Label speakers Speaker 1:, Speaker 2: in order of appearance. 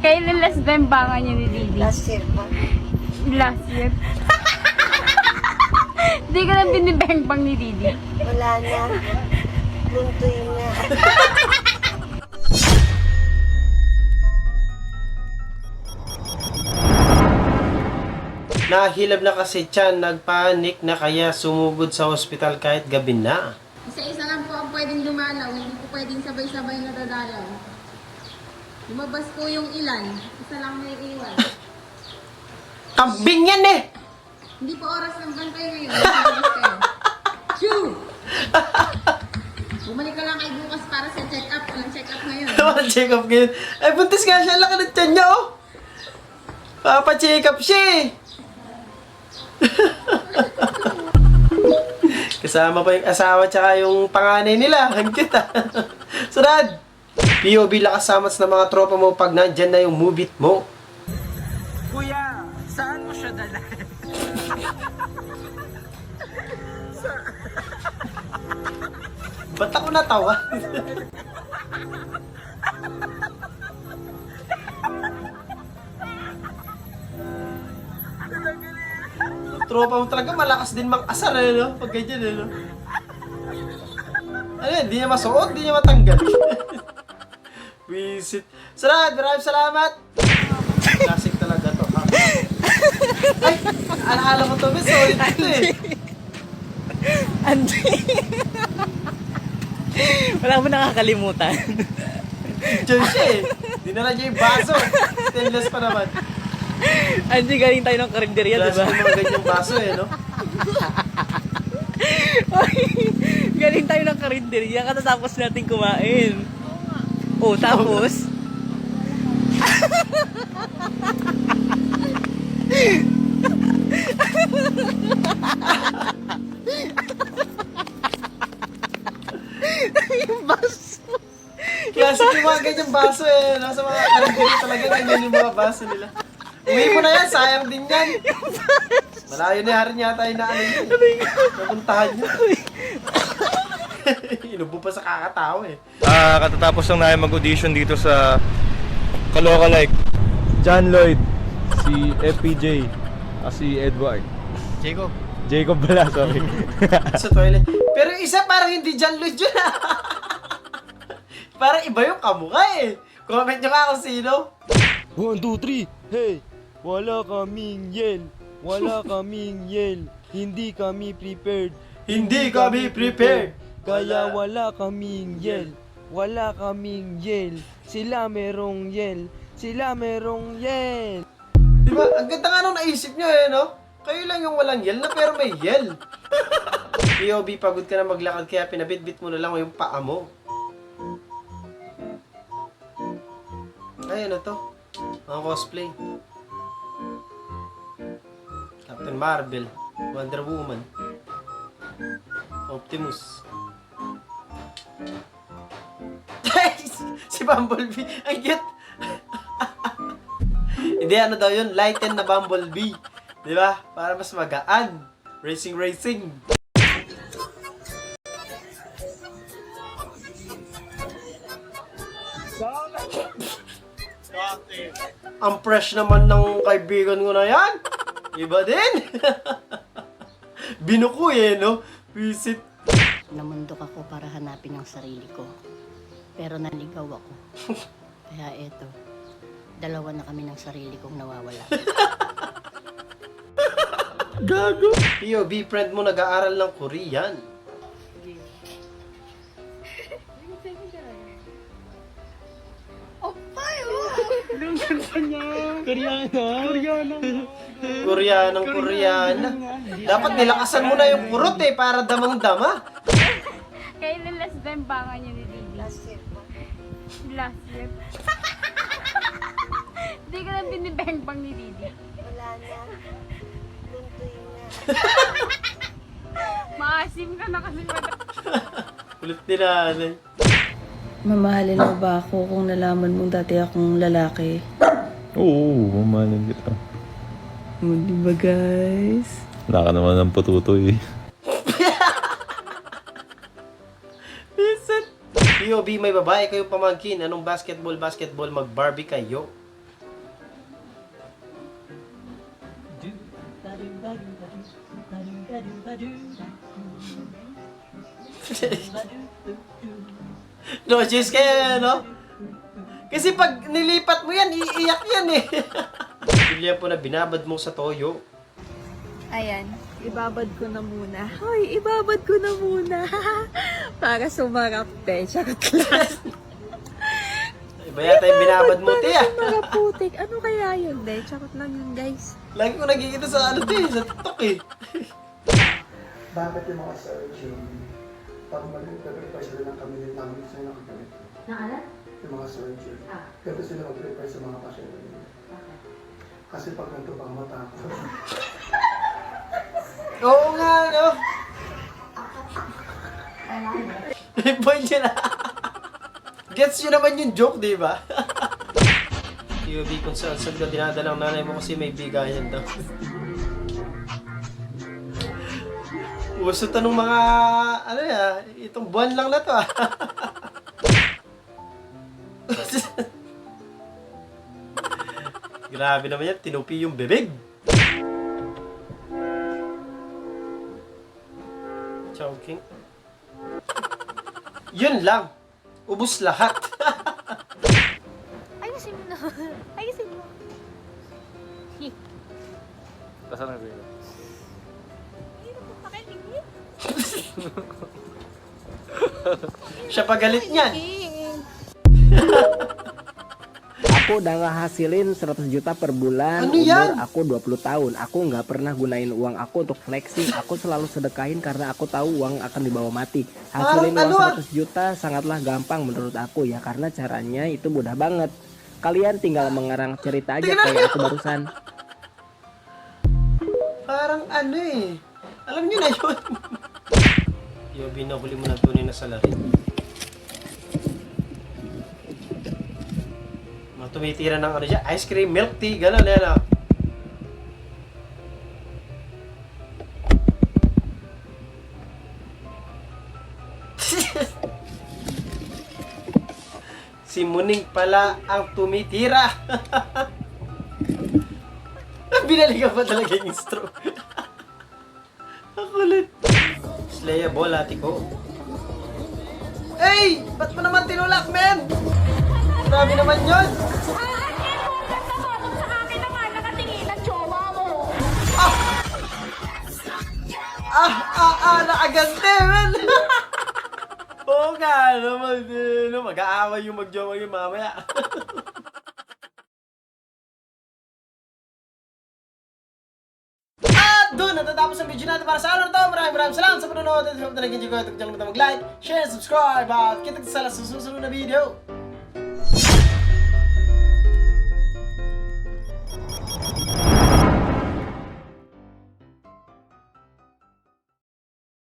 Speaker 1: Kailan last bembangan niyo ni Didi?
Speaker 2: Last year po.
Speaker 1: Last year. Hindi ka na binibembang ni Didi.
Speaker 2: Wala na. Luntoy na.
Speaker 3: Nahilab na kasi Chan, nagpanik na kaya sumugod sa ospital kahit gabi na.
Speaker 4: Isa-isa lang po ang pwedeng dumalaw, hindi po pwedeng sabay-sabay na dadalaw. Lumabas po yung ilan, isa lang may iwan.
Speaker 3: Kambing yan eh!
Speaker 4: Hindi po oras ng bantay ngayon, lumabas kayo. Shoo! Bumalik ka lang kay bukas para sa check-up, walang check-up ngayon.
Speaker 3: Check up ngayon. Ay, buntis nga siya, laki ng tiyan niya oh! Papa-check up siya eh! Kasama pa yung asawa tsaka yung panganay nila. Ang cute ah. Sunod! POV lakas samats ng mga tropa mo pag nandyan na yung move it mo.
Speaker 5: Kuya, saan mo siya dala?
Speaker 3: Ba't ako natawa? Tropa mo talaga malakas din mang-asar eh, no? Pag ganyan eh, no? Ano yan? Di niya masuot, di niya matanggal. Visit. Maraming salamat! Classic talaga to, ha? Ay! Alaala ko to, may solid ito eh.
Speaker 5: Andy. Wala mo nakakalimutan.
Speaker 3: Diyan siya eh. Dinala niya yung baso. Stainless pa naman.
Speaker 5: Andy, galing tayo ng karinderya,
Speaker 3: Glass
Speaker 5: diba?
Speaker 3: yung mga ganyang baso eh, no?
Speaker 5: Galing tayo ng karinderya katatapos natin kumain. Oh, tapos? Yung baso.
Speaker 3: Classic yung mga ganyang baso eh. No? Sa mga karinderya talaga, ganyan yung mga baso nila. Uwi mo na yan, sayang din yan. Malayo na harin yata yung naano yun. Napuntahan nyo. Inubo pa sa kakatao eh.
Speaker 6: Katatapos lang namin mag-audition dito sa Kaloka Like. John Lloyd, si FPJ, si Edward. Jacob pala, sorry.
Speaker 3: Sa toilet. Pero yung isa parang hindi John Lloyd yun ah. Parang iba yung kamukha eh. Comment nyo ka kung sino.
Speaker 6: 1, 2, 3, hey! Wala kaming yel, wala kaming yel, hindi kami prepared.
Speaker 3: Hindi kami prepared.
Speaker 6: Kaya wala kaming yel, wala kaming yel. Sila merong yel, sila merong yel.
Speaker 3: Diba? Ang ganda nga nung naisip nyo eh, no? Kayo lang yung walang yel na pero may yel. POV, pagod ka na maglakad kaya pinabitbit mo na lang yung paa mo. Ay, ano to? Mga cosplay. Captain Marvel, Wonder Woman, Optimus. Si Bumblebee, ang cute. Hindi, ano daw yun, lighten na Bumblebee. Di ba? Para mas magaan. Racing. Ang fresh naman ng kaibigan ko na yan. Iba din. Binuko eh, no? Visit.
Speaker 7: Namundok ako para hanapin ang sarili ko. Pero naligaw ako. Kaya eto, dalawa na kami ng sarili kong nawawala.
Speaker 3: Gago. POV, friend mo nag-aaral ng Korean. Koreana. Dapat nilakasan mo na yung kurot eh, para damang-dama.
Speaker 1: Kailan last bembangan niyo ni Didi?
Speaker 2: Last year po.
Speaker 1: Last year. Hindi ka na binibembang ni Didi.
Speaker 2: Wala na. Luntoy na.
Speaker 1: Maasim ka na kasi wala.
Speaker 3: Kulit nila, anay.
Speaker 8: Mamahalin mo ba ako kung nalaman mong dati akong lalaki?
Speaker 6: Oo, mamahalin kita.
Speaker 8: O, diba guys?
Speaker 6: Wala ka naman ng patutoy.
Speaker 3: Visit. POV, may babae kayong pamangkin. Anong basketball, mag-Barbie kayo? No, cheers kayo, no? Kasi pag nilipat mo yan, iiyak yan eh. Bilya po na binabad mo sa toyo.
Speaker 4: Ayan, ibabad ko na muna. Hoy, ibabad ko na muna. Para sumarap, te. Charot lang.
Speaker 3: Iba yata yung binabad mo, tiya.
Speaker 4: Sumarap putik. Ano kaya yun, te? Charot lang yun, guys.
Speaker 3: Lagi ko nakikita sa ano, tiya, sa TikTok eh.
Speaker 9: Bakit yung mga search yung pag mag-prepare sila ng kami namin sa nakagalit?
Speaker 7: Na ano?
Speaker 9: Yung mga search yun. Ganito sila mag-prepare sa mga pasyente nila. Kasi pag ganito bang matapos.
Speaker 3: Oo nga, no? May point yun ah. Gets yun naman yung joke, di ba? QB kung saan ka dinadala ng nanay mo kasi may bigayan daw. Uso to nung mga, ano ya, itong buwan lang na to ah. Grabe naman yan, tinupi yung bibig. Choking. Yun lang. Ubus lahat.
Speaker 1: Ayusin mo na. Ayusin mo.
Speaker 6: Kasama na rin.
Speaker 3: Siya pagalit niyan.
Speaker 10: Aku udah ngehasilin 100 juta per bulan,
Speaker 3: Ano
Speaker 10: umur
Speaker 3: yan?
Speaker 10: aku 20 tahun. Aku nggak pernah gunain uang aku untuk flexing. Aku selalu sedekahin karena aku tahu uang akan dibawa mati. Hasilin
Speaker 3: Parang
Speaker 10: uang
Speaker 3: ano
Speaker 10: 100 juta sangatlah gampang menurut aku ya, karena caranya itu mudah banget. Kalian tinggal mengarang cerita aja kayak aku barusan.
Speaker 3: Parang ano eh. Alam niyo na yun. Yo, binahuli mo na tunay na salarin. Mga tumitira ng ano dyan, ice cream, milk tea, gano'n yan ah. Si Muning pala ang tumitira. Binalikan pa talaga yung straw. Ang kulit. Sleya bola, tiko. Hey! Ba't mo naman tinulak, men? Grabe naman yun. Nakagante, men. Oo nga, naman, mag-aaway yung mag-jowa yung mamaya. Doon natatapos ang video natin para sa araw na to. Maraming salamat sa panonood. At hope na nag-enjoy ko. Huwag mag-like, share, subscribe. At kita sa susunod na video.